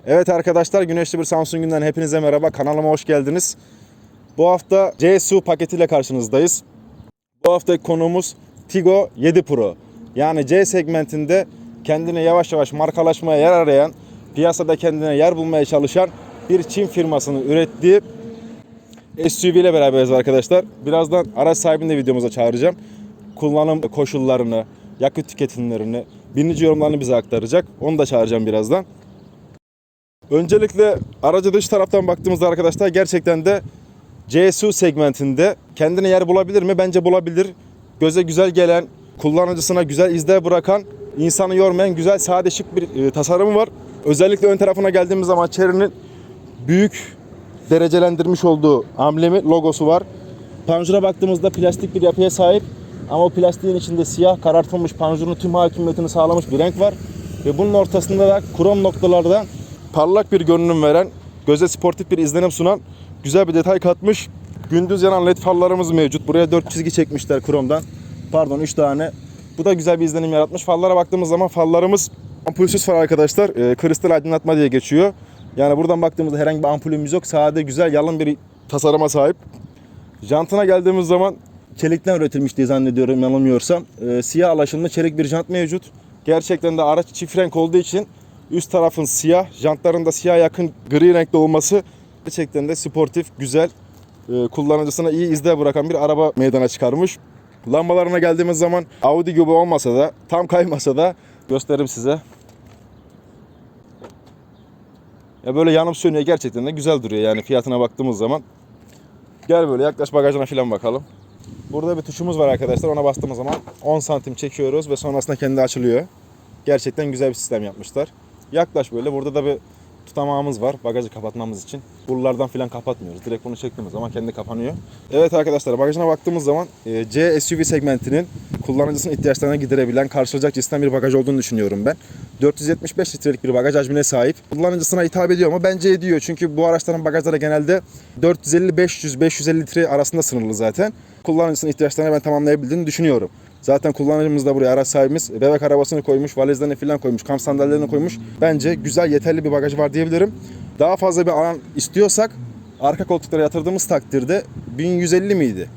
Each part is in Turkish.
Evet arkadaşlar, güneşli bir Samsun günden hepinize merhaba. Kanalıma hoş geldiniz. Bu hafta C-SUV paketiyle karşınızdayız. Bu haftaki konuğumuz Tiggo 7 Pro. Yani C segmentinde kendine yavaş yavaş markalaşmaya yer arayan, piyasada kendine yer bulmaya çalışan bir Çin firmasının ürettiği SUV ile beraberiz arkadaşlar. Birazdan araç sahibini de videomuza çağıracağım. Kullanım koşullarını, yakıt tüketimlerini, binici yorumlarını bize aktaracak. Onu da çağıracağım birazdan. Öncelikle aracı dış taraftan baktığımızda arkadaşlar gerçekten de C-SUV segmentinde kendine yer bulabilir mi? Bence bulabilir. Göze güzel gelen, kullanıcısına güzel izler bırakan, insanı yormayan güzel, sade, şık bir tasarımı var. Özellikle ön tarafına geldiğimiz zaman Chery'nin büyük derecelendirmiş olduğu amblemi, logosu var. Panjura baktığımızda plastik bir yapıya sahip ama o plastiğin içinde siyah karartılmış, panjurun tüm hakimiyetini sağlamış bir renk var. Ve bunun ortasında da krom noktalardan parlak bir görünüm veren, göze sportif bir izlenim sunan güzel bir detay katmış. Gündüz yanan led farlarımız mevcut. Buraya 4 çizgi çekmişler kromdan. Pardon, 3 tane. Bu da güzel bir izlenim yaratmış. Farlara baktığımız zaman farlarımız ampulsüz far arkadaşlar. Kristal aydınlatma diye geçiyor. Yani buradan baktığımızda herhangi bir ampulümüz yok. Sade, güzel, yalın bir tasarıma sahip. Jantına geldiğimiz zaman çelikten üretilmiş diye zannediyorum yanılmıyorsam. Siyah alaşımlı çelik bir jant mevcut. Gerçekten de araç çift renk olduğu için üst tarafın siyah, jantların da siyah yakın gri renkte olması gerçekten de sportif, güzel, kullanıcısına iyi izler bırakan bir araba meydana çıkarmış. Lambalarına geldiğimiz zaman Audi gibi olmasa da, tam kaymasa da göstereyim size. Ya böyle yanıp sönüyor, gerçekten de güzel duruyor yani fiyatına baktığımız zaman. Gel böyle yaklaş, bagajına falan bakalım. Burada bir tuşumuz var arkadaşlar, ona bastığımız zaman 10 santim çekiyoruz ve sonrasında kendi açılıyor. Gerçekten güzel bir sistem yapmışlar. Yaklaş böyle, burada da bir tutamağımız var bagajı kapatmamız için. Buralardan falan kapatmıyoruz. Direkt bunu çektiğimiz zaman kendi kapanıyor. Evet arkadaşlar, bagajına baktığımız zaman C SUV segmentinin kullanıcısının ihtiyaçlarına giderebilen, karşılayacak cinsten bir bagaj olduğunu düşünüyorum ben. 475 litrelik bir bagaj hacmine sahip. Kullanıcısına hitap ediyor mu? Bence ediyor. Çünkü bu araçların bagajları genelde 450-500-550 litre arasında sınırlı zaten. Kullanıcısının ihtiyaçlarını ben tamamlayabildiğini düşünüyorum. Zaten kullanıcımız da buraya, araç sahibimiz bebek arabasını koymuş, valizlerini falan koymuş, kamp sandalyelerini koymuş. Bence güzel, yeterli bir bagajı var diyebilirim. Daha fazla bir alan istiyorsak arka koltuklara yatırdığımız takdirde 1150 miydi?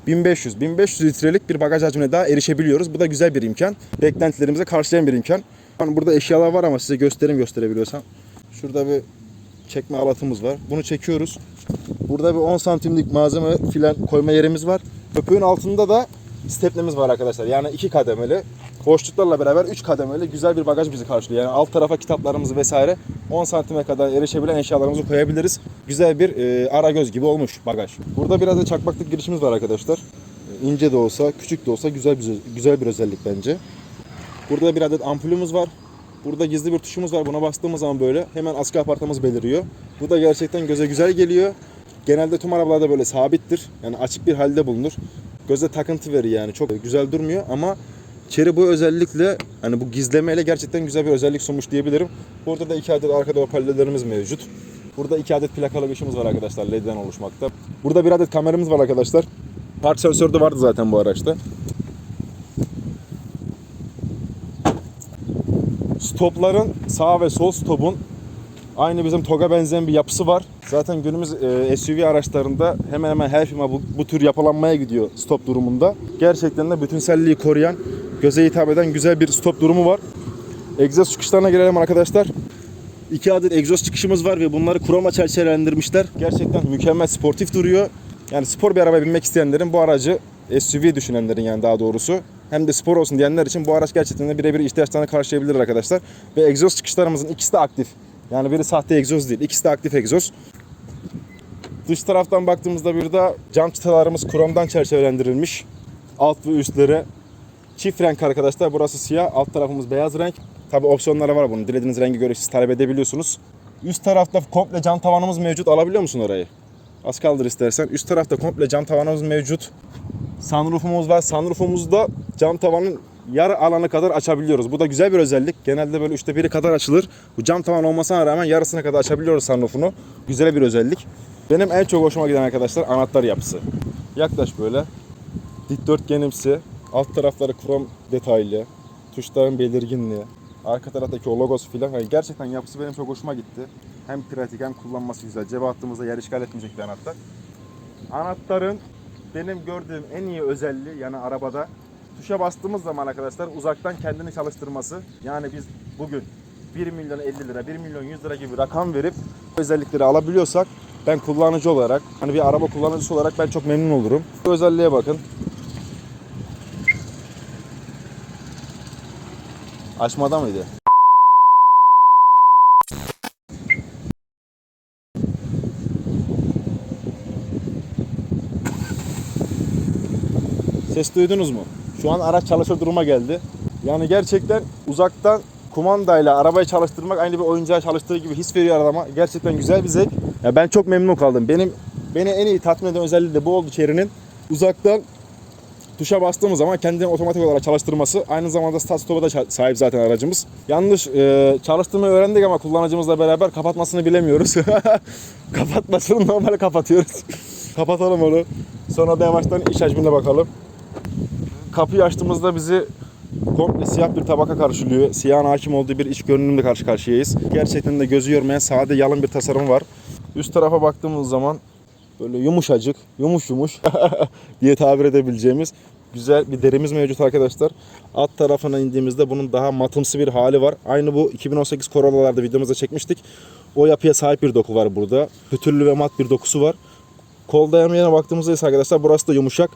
1500 litrelik bir bagaj hacmine daha erişebiliyoruz. Bu da güzel bir imkan. Beklentilerimize karşılayan bir imkan. Yani burada eşyalar var ama size gösterebiliyorsam. Şurada bir çekme alatımız var. Bunu çekiyoruz. Burada bir 10 santimlik malzeme filan koyma yerimiz var. Köpüğün altında da stepnemiz var arkadaşlar. Yani 2 kademeli. Boşluklarla beraber 3 kademeli güzel bir bagaj bizi karşılıyor. Yani alt tarafa kitaplarımızı vesaire 10 santime kadar erişebilen eşyalarımızı koyabiliriz. Güzel bir aragöz gibi olmuş bagaj. Burada biraz da çakmaklık girişimiz var arkadaşlar. İnce de olsa, küçük de olsa güzel bir özellik bence. Burada bir adet ampulümüz var. Burada gizli bir tuşumuz var. Buna bastığımız zaman böyle hemen askı apartımız beliriyor. Bu da gerçekten göze güzel geliyor. Genelde tüm arabalarda böyle sabittir. Yani açık bir halde bulunur. Göze takıntı veriyor yani. Çok güzel durmuyor ama Chery bu özellikle, hani bu gizlemeyle gerçekten güzel bir özellik sunmuş diyebilirim. Burada da 2 adet arkada hoparlörlerimiz mevcut. Burada 2 adet plakalı ışığımız var arkadaşlar, LED'den oluşmakta. Burada bir adet kameramız var arkadaşlar. Park sensörü de vardı zaten bu araçta. Stopların sağ ve sol stopun aynı bizim TOG'a benzeyen bir yapısı var. Zaten günümüz SUV araçlarında hemen hemen her firma bu tür yapılanmaya gidiyor stop durumunda. Gerçekten de bütünselliği koruyan, göze hitap eden güzel bir stop durumu var. Egzoz çıkışlarına gelelim arkadaşlar. 2 adet egzoz çıkışımız var ve bunları kromla çerçevelendirmişler. Gerçekten mükemmel, sportif duruyor. Yani spor bir arabaya binmek isteyenlerin, bu aracı SUV düşünenlerin yani daha doğrusu, hem de spor olsun diyenler için bu araç gerçekten de birebir ihtiyaçlarını karşılayabilir arkadaşlar. Ve egzoz çıkışlarımızın ikisi de aktif. Yani biri sahte egzoz değil, ikisi de aktif egzoz. Dış taraftan baktığımızda bir de cam çıtalarımız kromdan çerçevelendirilmiş. Alt ve üstleri çift renk arkadaşlar. Burası siyah, alt tarafımız beyaz renk. Tabi opsiyonları var bunun. Dilediğiniz rengi göre siz talep edebiliyorsunuz. Üst tarafta komple cam tavanımız mevcut. Alabiliyor musun orayı? Az kaldır istersen. Üst tarafta komple cam tavanımız mevcut. Sunroofumuz var. Sunroofumuzda cam tavanın yarı alanı kadar açabiliyoruz. Bu da güzel bir özellik. Genelde böyle 1/3 kadar açılır. Bu cam tavan olmasına rağmen yarısına kadar açabiliyoruz sunroofunu. Güzel bir özellik. Benim en çok hoşuma giden arkadaşlar anahtar yapısı. Yaklaş böyle. Dikdörtgenimsi. Alt tarafları krom detaylı. Tuşların belirginliği. Arka taraftaki o logosu filan. Yani gerçekten yapısı benim çok hoşuma gitti. Hem pratik hem kullanması güzel. Cebe attığımızda yer işgal etmeyecek bir anahtar. Anahtarın benim gördüğüm en iyi özelliği yani arabada tuşa bastığımız zaman arkadaşlar uzaktan kendini çalıştırması. Yani biz bugün 1 milyon 50 lira, 1 milyon 100 lira gibi rakam verip özellikleri alabiliyorsak ben kullanıcı olarak, hani bir araba kullanıcısı olarak ben çok memnun olurum. Bu özelliğe bakın. Açmada mıydı? Ses duydunuz mu? Şu an araç çalışır duruma geldi. Yani gerçekten uzaktan kumandayla arabayı çalıştırmak aynı bir oyuncağı çalıştığı gibi his veriyor adama. Gerçekten güzel bir zevk. Ya ben çok memnun kaldım. Beni en iyi tatmin eden özelliği de bu oldu Chery'nin. Uzaktan tuşa bastığımız zaman kendini otomatik olarak çalıştırması. Aynı zamanda start stop'a da sahip zaten aracımız. Yanlış çalıştırmayı öğrendik ama kullanıcımızla beraber kapatmasını bilemiyoruz. Kapatmasını normal kapatıyoruz. Kapatalım onu. Sonra da yavaştan iç hacmine bakalım. Kapıyı açtığımızda bizi komple siyah bir tabaka karşılıyor. Siyahın hakim olduğu bir iç görünümle karşı karşıyayız. Gerçekten de gözü yormayan sade yalın bir tasarım var. Üst tarafa baktığımız zaman böyle yumuşacık, yumuş diye tabir edebileceğimiz güzel bir derimiz mevcut arkadaşlar. Alt tarafına indiğimizde bunun daha matımsı bir hali var. Aynı bu 2018 Corolla'larda videomuzda çekmiştik. O yapıya sahip bir doku var burada. Pütürlü ve mat bir dokusu var. Kol dayanmayana baktığımızda ise arkadaşlar burası da yumuşak.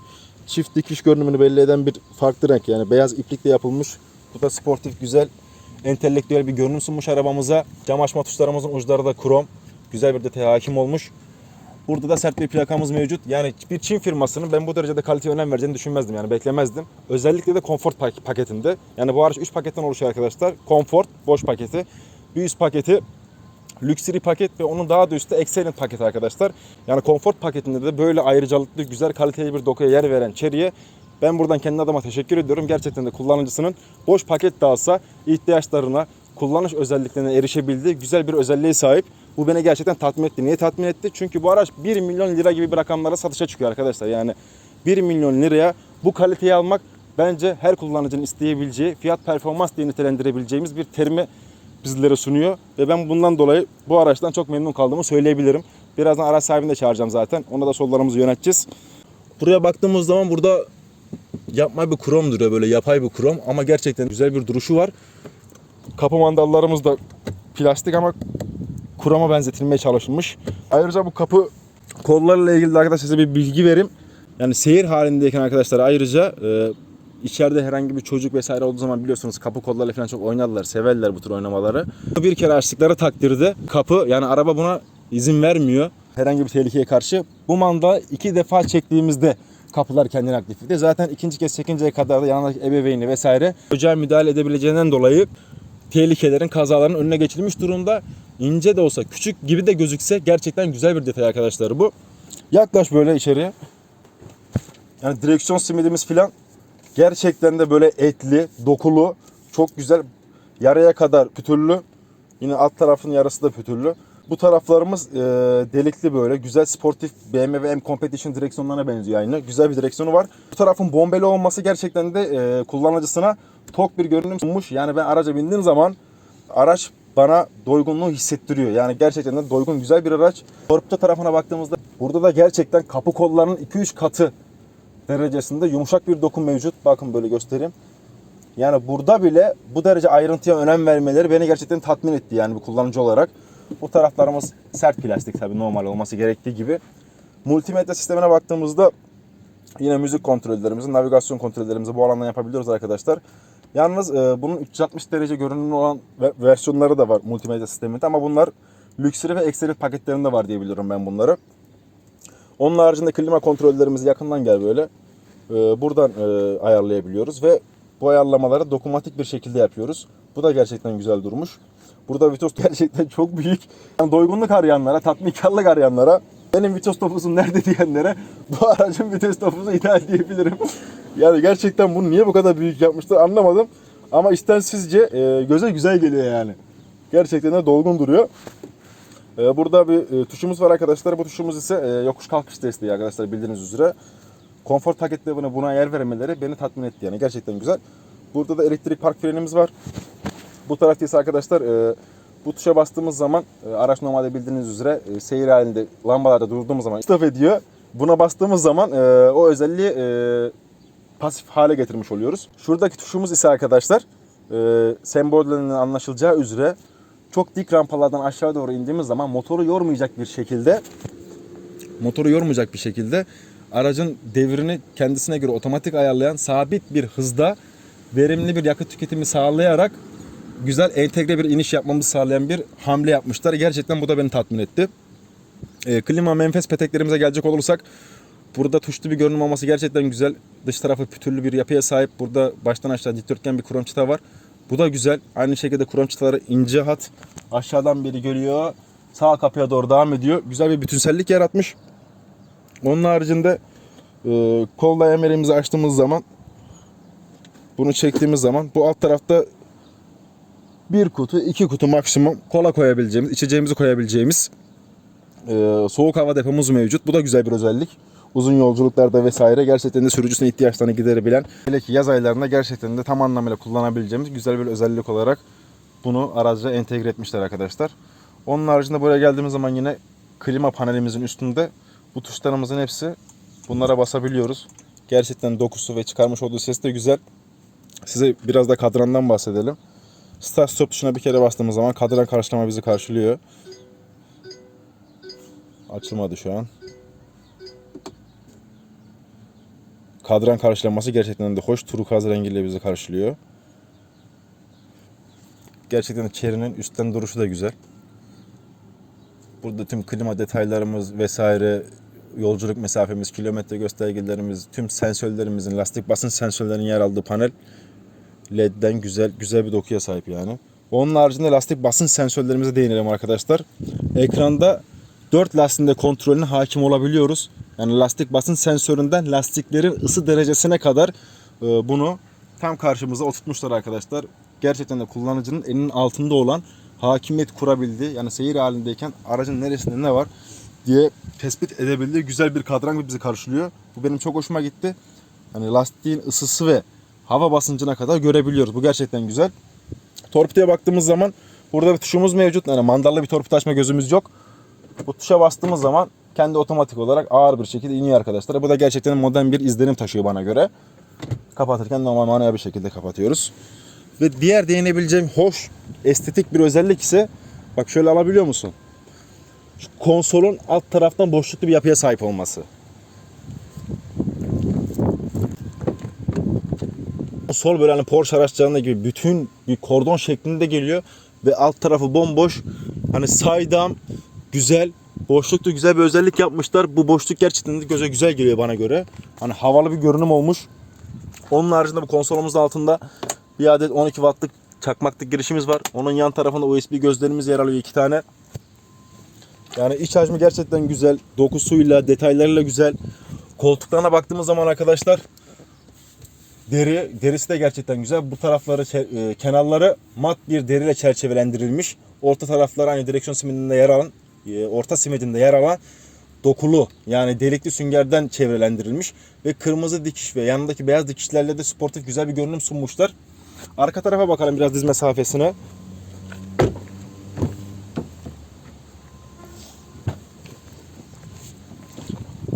Çift dikiş görünümünü belli eden bir farklı renk, yani beyaz iplikle yapılmış. Bu da sportif, güzel, entelektüel bir görünüm sunmuş arabamıza. Cam açma tuşlarımızın uçları da krom. Güzel bir detaya hakim olmuş. Burada da sert bir plakamız mevcut. Yani bir Çin firmasının ben bu derecede kaliteye önem vereceğini düşünmezdim, yani beklemezdim. Özellikle de konfor paketinde. Yani bu araç 3 paketten oluşuyor arkadaşlar. Comfort, boş paketi. Bir üst paketi Luxury paket ve onun daha da üstte Excellent paket arkadaşlar. Yani Comfort paketinde de böyle ayrıcalıklı, güzel, kaliteli bir dokuya yer veren Chery'e ben buradan kendi adıma teşekkür ediyorum. Gerçekten de kullanıcısının boş paket de alsa ihtiyaçlarına, kullanış özelliklerine erişebildiği güzel bir özelliğe sahip. Bu beni gerçekten tatmin etti. Niye tatmin etti? Çünkü bu araç 1 milyon lira gibi bir rakamlara satışa çıkıyor arkadaşlar. Yani 1 milyon liraya bu kaliteyi almak bence her kullanıcının isteyebileceği, fiyat performans diye nitelendirebileceğimiz bir terimi bizlere sunuyor. Ve ben bundan dolayı bu araçtan çok memnun kaldığımı söyleyebilirim. Birazdan araç sahibini de çağıracağım zaten. Ona da sollarımızı yöneteceğiz. Buraya baktığımız zaman burada yapma bir krom duruyor, böyle yapay bir krom ama gerçekten güzel bir duruşu var. Kapı mandallarımız da plastik ama kroma benzetilmeye çalışılmış. Ayrıca bu kapı kollarıyla ilgili de arkadaşlar size bir bilgi vereyim. Yani seyir halindeyken arkadaşlar ayrıca içeride herhangi bir çocuk vesaire olduğu zaman biliyorsunuz kapı kollarıyla falan çok oynarlar, severler bu tür oynamaları. Bir kere açtıkları takdirde kapı, yani araba buna izin vermiyor herhangi bir tehlikeye karşı. Bu manda 2 defa çektiğimizde kapılar kendini aktif ediyor. Zaten ikinci kez çekinceye kadar da yanındaki ebeveyni vesaire çocuğa müdahale edebileceğinden dolayı tehlikelerin, kazaların önüne geçilmiş durumda. İnce de olsa, küçük gibi de gözükse gerçekten güzel bir detay arkadaşlar bu. Yaklaş böyle içeriye. Yani direksiyon simidimiz filan gerçekten de böyle etli, dokulu, çok güzel. Yarıya kadar pütürlü. Yine alt tarafın yarısı da pütürlü. Bu taraflarımız delikli, böyle güzel sportif BMW M Competition direksiyonlarına benziyor aynı. Güzel bir direksiyonu var. Bu tarafın bombeli olması gerçekten de kullanıcısına tok bir görünüm sunmuş. Yani ben araca bindiğim zaman araç bana doygunluğu hissettiriyor. Yani gerçekten de doygun, güzel bir araç. Torpido tarafına baktığımızda burada da gerçekten kapı kollarının 2-3 katı derecesinde yumuşak bir doku mevcut. Bakın böyle göstereyim. Yani burada bile bu derece ayrıntıya önem vermeleri beni gerçekten tatmin etti yani bir kullanıcı olarak. Bu taraflarımız sert plastik tabii, normal olması gerektiği gibi. Multimedya sistemine baktığımızda yine müzik kontrollerimizi, navigasyon kontrollerimizi bu alandan yapabiliyoruz arkadaşlar. Yalnız bunun 360 derece görünümlü olan versiyonları da var multimedya sisteminde ama bunlar Luxury ve Excellent paketlerinde var diye biliyorum ben bunları. Onun haricinde klima kontrollerimizi yakından gel böyle. Buradan ayarlayabiliyoruz ve bu ayarlamaları dokunmatik bir şekilde yapıyoruz. Bu da gerçekten güzel durmuş. Burada vites gerçekten çok büyük. Yani doygunluk arayanlara, tatminkarlık arayanlara, benim vites topuzum nerede diyenlere bu aracın vites topuzu ideal diyebilirim. Yani gerçekten bunu niye bu kadar büyük yapmışlar anlamadım. Ama istensizce göze güzel geliyor yani. Gerçekten de dolgun duruyor. Burada bir tuşumuz var arkadaşlar. Bu tuşumuz ise yokuş kalkış desteği arkadaşlar, bildiğiniz üzere. Konfor paketlerine buna yer vermeleri beni tatmin etti yani. Gerçekten güzel. Burada da elektrik park frenimiz var. Bu tarafta ise arkadaşlar bu tuşa bastığımız zaman araç normalde bildiğiniz üzere seyir halinde lambalarda durduğumuz zaman stop ediyor. Buna bastığımız zaman o özelliği pasif hale getirmiş oluyoruz. Şuradaki tuşumuz ise arkadaşlar sembollerinden anlaşılacağı üzere çok dik rampalardan aşağı doğru indiğimiz zaman motoru yormayacak bir şekilde aracın devrini kendisine göre otomatik ayarlayan sabit bir hızda verimli bir yakıt tüketimi sağlayarak güzel entegre bir iniş yapmamızı sağlayan bir hamle yapmışlar. Gerçekten bu da beni tatmin etti. Klima menfez peteklerimize gelecek olursak burada tuşlu bir görünüm olması gerçekten güzel. Dış tarafı pütürlü bir yapıya sahip. Burada baştan aşağı dikdörtgen bir krom çıta var. Bu da güzel. Aynı şekilde krom çıtaları ince hat. Aşağıdan biri geliyor. Sağ kapıya doğru devam ediyor. Güzel bir bütünsellik yaratmış. Onun haricinde kol dayamerimizi açtığımız zaman, bunu çektiğimiz zaman bu alt tarafta bir kutu, iki kutu maksimum kola koyabileceğimiz, içeceğimizi koyabileceğimiz soğuk hava depomuz mevcut. Bu da güzel bir özellik. Uzun yolculuklarda vesaire gerçekten de sürücüsünün ihtiyaçlarını giderebilen, hele ki yaz aylarında gerçekten de tam anlamıyla kullanabileceğimiz güzel bir özellik olarak bunu araca entegre etmişler arkadaşlar. Onun haricinde buraya geldiğimiz zaman yine klima panelimizin üstünde bu tuşlarımızın hepsi, bunlara basabiliyoruz. Gerçekten dokusu ve çıkarmış olduğu ses de güzel. Size biraz da kadrandan bahsedelim. Start stop tuşuna bir kere bastığımız zaman kadran karşılama bizi karşılıyor. Açılmadı şu an. Kadran karşılaması gerçekten de hoş. Turkuaz rengiyle bizi karşılıyor. Gerçekten Chery'nin üstten duruşu da güzel. Burada tüm klima detaylarımız vesaire, yolculuk mesafemiz, kilometre göstergelerimiz, tüm sensörlerimizin, lastik basınç sensörlerinin yer aldığı panel LED'den güzel bir dokuya sahip yani. Onun haricinde lastik basınç sensörlerimize değinelim arkadaşlar. Ekranda 4 lastiğin de kontrolüne hakim olabiliyoruz. Yani lastik basınç sensöründen lastiklerin ısı derecesine kadar bunu tam karşımıza oturtmuşlar arkadaşlar. Gerçekten de kullanıcının elinin altında olan, hakimiyet kurabildiği, yani seyir halindeyken aracın neresinde ne var diye tespit edebildiği güzel bir kadran bizi karşılıyor. Bu benim çok hoşuma gitti. Yani lastiğin ısısı ve hava basıncına kadar görebiliyoruz. Bu gerçekten güzel. Torpidoya baktığımız zaman burada bir tuşumuz mevcut. Yani mandallı bir torpido açma gözümüz yok. Bu tuşa bastığımız zaman kendi otomatik olarak ağır bir şekilde iniyor arkadaşlar. Bu da gerçekten modern bir izlenim taşıyor bana göre. Kapatırken normal manuel bir şekilde kapatıyoruz. Ve diğer değinebileceğim hoş, estetik bir özellik ise, bak şöyle alabiliyor musun? Şu konsolun alt taraftan boşluklu bir yapıya sahip olması. Konsol böyle hani Porsche araçlarında gibi bütün bir kordon şeklinde geliyor ve alt tarafı bomboş. Hani saydam, güzel, boşlukta güzel bir özellik yapmışlar. Bu boşluk gerçekten de göze güzel geliyor bana göre. Hani havalı bir görünüm olmuş. Onun haricinde bu konsolumuzun altında bir adet 12 wattlık çakmaklık girişimiz var. Onun yan tarafında USB gözlerimiz yer alıyor 2 tane. Yani iç hacmi gerçekten güzel. Dokusuyla, detaylarıyla güzel. Koltuklarına baktığımız zaman arkadaşlar derisi de gerçekten güzel. Bu tarafları, kenarları mat bir deriyle çerçevelendirilmiş. Orta tarafları aynı direksiyon simidinde yer alan, orta simidinde yer alan dokulu, yani delikli süngerden çevrelendirilmiş ve kırmızı dikiş ve yanındaki beyaz dikişlerle de sportif güzel bir görünüm sunmuşlar. Arka tarafa bakalım biraz diz mesafesine.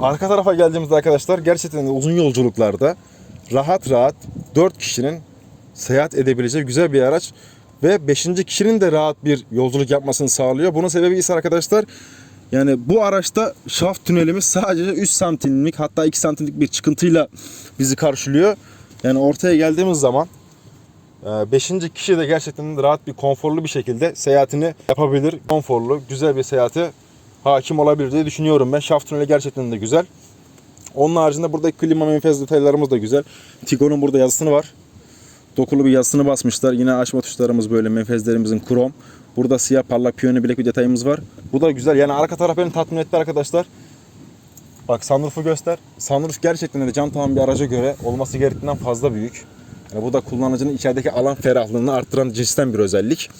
Arka tarafa geldiğimizde arkadaşlar gerçekten uzun yolculuklarda rahat 4 kişinin seyahat edebileceği güzel bir araç ve 5. kişinin de rahat bir yolculuk yapmasını sağlıyor. Bunun sebebi ise arkadaşlar, yani bu araçta şaft tünelimiz sadece 3 santimlik, hatta 2 santimlik bir çıkıntıyla bizi karşılıyor. Yani ortaya geldiğimiz zaman 5. kişi de gerçekten rahat bir, konforlu bir şekilde seyahatini yapabilir. Konforlu, güzel bir seyahate hakim olabilir diye düşünüyorum ben. Şaft tüneli gerçekten de güzel. Onun haricinde buradaki klima menfez detaylarımız da güzel. Tigo'nun burada yazısını var. Dokulu bir yazısını basmışlar. Yine açma tuşlarımız böyle, menfezlerimizin krom. Burada siyah parlak piyano bilek bir detayımız var. Bu da güzel. Yani arka taraf beni tatmin etti arkadaşlar. Bak sunroof'u göster. Sunroof gerçekten de cam tavan bir araca göre olması gerektiğinden fazla büyük. Yani bu da kullanıcının içerideki alan ferahlığını arttıran cinsten bir özellik.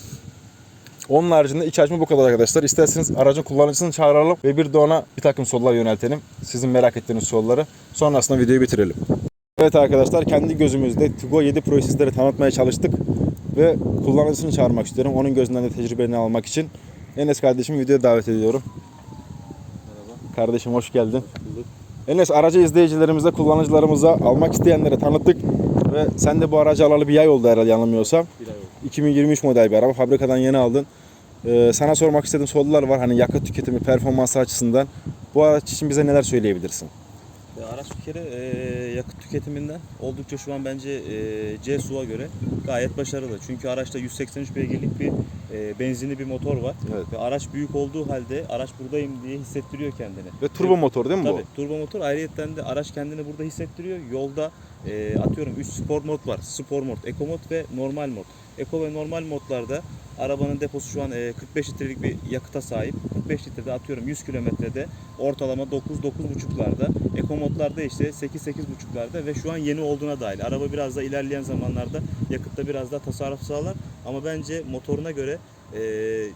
Onun haricinde iç hacmi bu kadar arkadaşlar. İsterseniz aracın kullanıcısını çağıralım ve bir de ona bir takım sorular yöneltelim. Sizin merak ettiğiniz soruları. Sonrasında videoyu bitirelim. Evet arkadaşlar, kendi gözümüzde Tiggo 7 Pro'yu sizlere tanıtmaya çalıştık. ve kullanıcısını çağırmak istiyorum. Onun gözünden de tecrübelerini almak için. Enes kardeşimi videoya davet ediyorum. Merhaba. Kardeşim hoş geldin. Hoş bulduk. Enes, aracı izleyicilerimize, kullanıcılarımıza, almak isteyenlere tanıttık. Ve sen de bu aracı alalı bir ay oldu herhalde yanılmıyorsam. Bir ay oldu. 2023 model bir araba. Fabrikadan yeni aldın. Sana sormak istediğim sorular var. Hani yakıt tüketimi, performansı açısından. Bu araç için bize neler söyleyebilirsin? Araç bir kere yakıt tüketiminden oldukça şu an bence C-SUV'a göre gayet başarılı. Çünkü araçta 183 beygirlik bir benzinli bir motor var. Evet. Ve araç büyük olduğu halde araç buradayım diye hissettiriyor kendini. Ve turbo motor değil mi bu? Tabii turbo motor, ayrıyetten de araç kendini burada hissettiriyor. Yolda atıyorum 3 spor mod var. Spor mod, eco mod ve normal mod. Eco ve normal modlarda arabanın deposu şu an 45 litrelik bir yakıta sahip. 45 litrede atıyorum 100 kilometrede ortalama 9-9,5'larda. Eco modlarda işte 8-8,5'larda ve şu an yeni olduğuna dahil. Araba biraz da ilerleyen zamanlarda yakıtta biraz daha tasarruf sağlar. Ama bence motoruna göre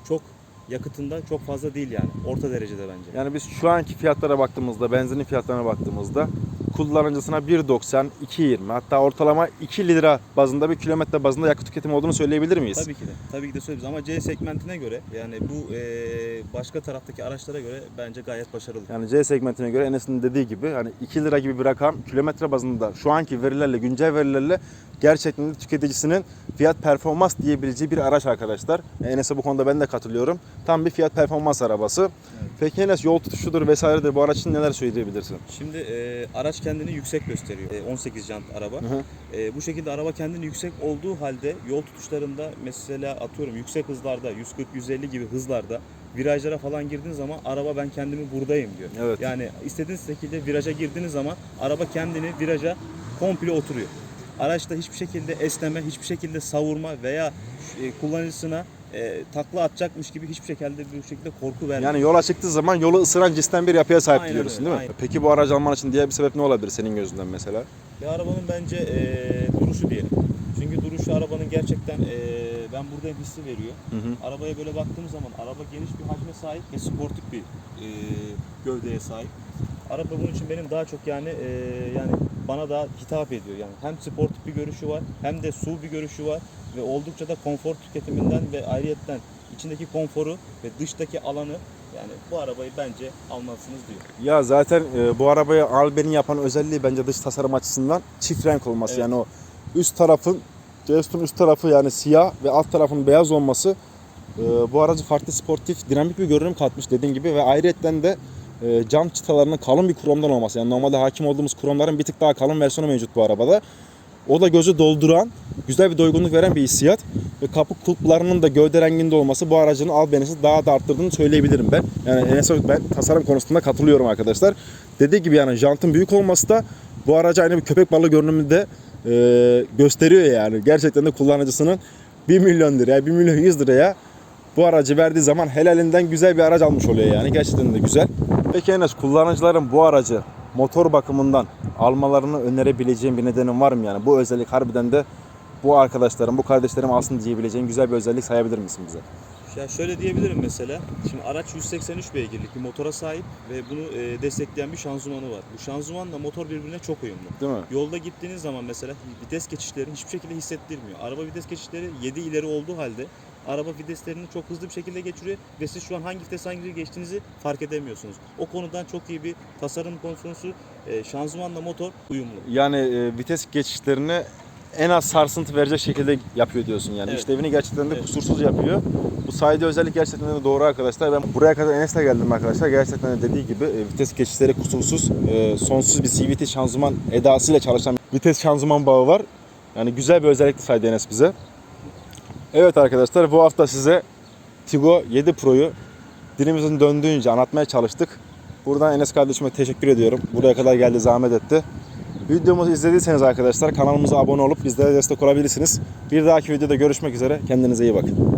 çok yakıtında çok fazla değil yani. Orta derecede bence. Yani biz şu anki fiyatlara baktığımızda, benzinin fiyatlarına baktığımızda kullanıcısına 1.90, 2.20 hatta ortalama 2 lira bazında, bir kilometre bazında yakıt tüketimi olduğunu söyleyebilir miyiz? Tabii ki de. Tabii ki de söyleriz ama C segmentine göre yani bu başka taraftaki araçlara göre bence gayet başarılı. Yani C segmentine göre Enes'in dediği gibi hani 2 lira gibi bir rakam kilometre bazında şu anki verilerle, güncel verilerle gerçekten de tüketicisinin fiyat performans diyebileceği bir araç arkadaşlar. Enes'e bu konuda ben de katılıyorum. Tam bir fiyat performans arabası. Evet. Peki Enes, yol tutuşudur vesairedir, bu araç için neler söyleyebilirsin? Şimdi araç kendini yüksek gösteriyor. 18 jant araba. Hı hı. Bu şekilde araba kendini yüksek olduğu halde yol tutuşlarında mesela atıyorum yüksek hızlarda 140-150 gibi hızlarda virajlara falan girdiğiniz zaman araba ben kendimi buradayım diyor. Evet. Yani istediğiniz şekilde viraja girdiğiniz zaman araba kendini viraja komple oturuyor. Araçta hiçbir şekilde esneme, hiçbir şekilde savurma veya kullanıcısına takla atacakmış gibi hiçbir şekilde korku vermiyor. Yani yola çıktığı zaman yolu ısıran cinsten bir yapıya sahip Aynen diyorsun öyle, değil mi? aynen. Peki bu aracı alman için diğer bir sebep ne olabilir senin gözünden mesela? Bir arabanın bence duruşu diyelim. Çünkü duruşu arabanın gerçekten ben buradayım hissi veriyor. Hı hı. Arabaya böyle baktığım zaman araba geniş bir hacme sahip ve sportif bir gövdeye sahip. Araba bunun için benim daha çok yani bana daha hitap ediyor. Yani hem sportif bir görüşü var hem de SUV bir görüşü var ve oldukça da konfor tüketiminden ve ayrıyetten içindeki konforu ve dıştaki alanı, yani bu arabayı bence almalısınız diyor. Ya zaten bu arabayı Alben'in yapan özelliği bence dış tasarım açısından çift renk olması. Evet. Yani o üst tarafın, Gesto'nun üst tarafı yani siyah ve alt tarafın beyaz olması bu aracı farklı, sportif, dinamik bir görünüm katmış dediğin gibi ve ayrıyetten de cam çıtalarının kalın bir kromdan olması. Yani normalde hakim olduğumuz kromların bir tık daha kalın versiyonu mevcut bu arabada. O da gözü dolduran, güzel bir doygunluk veren bir hissiyat. Ve kapı kulplarının da gövde renginde olması bu aracın albenisi daha da arttırdığını söyleyebilirim ben. Yani Enes'e ben tasarım konusunda katılıyorum arkadaşlar. Dediği gibi yani jantın büyük olması da bu araca aynı bir köpek balığı görünümünde gösteriyor yani. Gerçekten de kullanıcısının 1 milyon liraya, 1 milyon 100 liraya bu aracı verdiği zaman helalinden güzel bir araç almış oluyor yani. Gerçekten de güzel. Peki Enes, kullanıcıların bu aracı motor bakımından almalarını önerebileceğin bir nedenin var mı yani? Bu özellik harbiden de bu arkadaşlarım, bu kardeşlerim alsın diyebileceğin güzel bir özellik sayabilir misin bize? Ya şöyle diyebilirim mesela. Şimdi araç 183 beygirlik bir motora sahip ve bunu destekleyen bir şanzımanı var. Bu şanzımanla motor birbirine çok uyumlu. Değil mi? Yolda gittiğiniz zaman mesela vites geçişlerini hiçbir şekilde hissettirmiyor. Araba vites geçişleri 7 ileri olduğu halde araba viteslerini çok hızlı bir şekilde geçiriyor ve siz şu an hangi vites hangi geçtiğinizi fark edemiyorsunuz. O konudan çok iyi bir tasarım konusu, şanzımanla motor uyumlu. Yani vites geçişlerini en az sarsıntı verecek şekilde yapıyor diyorsun yani. Evet. İşlevini gerçekten de Evet. kusursuz yapıyor. Bu saydığı özellik gerçekten de doğru arkadaşlar. Ben buraya kadar Enes'le geldim arkadaşlar. Gerçekten de dediği gibi vites geçişleri kusursuz, sonsuz bir CVT şanzıman edasıyla çalışan vites şanzıman bağı var. Yani güzel bir özellik saydı Enes bize. Evet arkadaşlar, bu hafta size Tigo 7 Pro'yu dilimizin döndüğünce anlatmaya çalıştık. Buradan Enes kardeşime teşekkür ediyorum. Buraya kadar geldi, zahmet etti. Videomuzu izlediyseniz arkadaşlar kanalımıza abone olup bizlere destek olabilirsiniz. Bir dahaki videoda görüşmek üzere. Kendinize iyi bakın.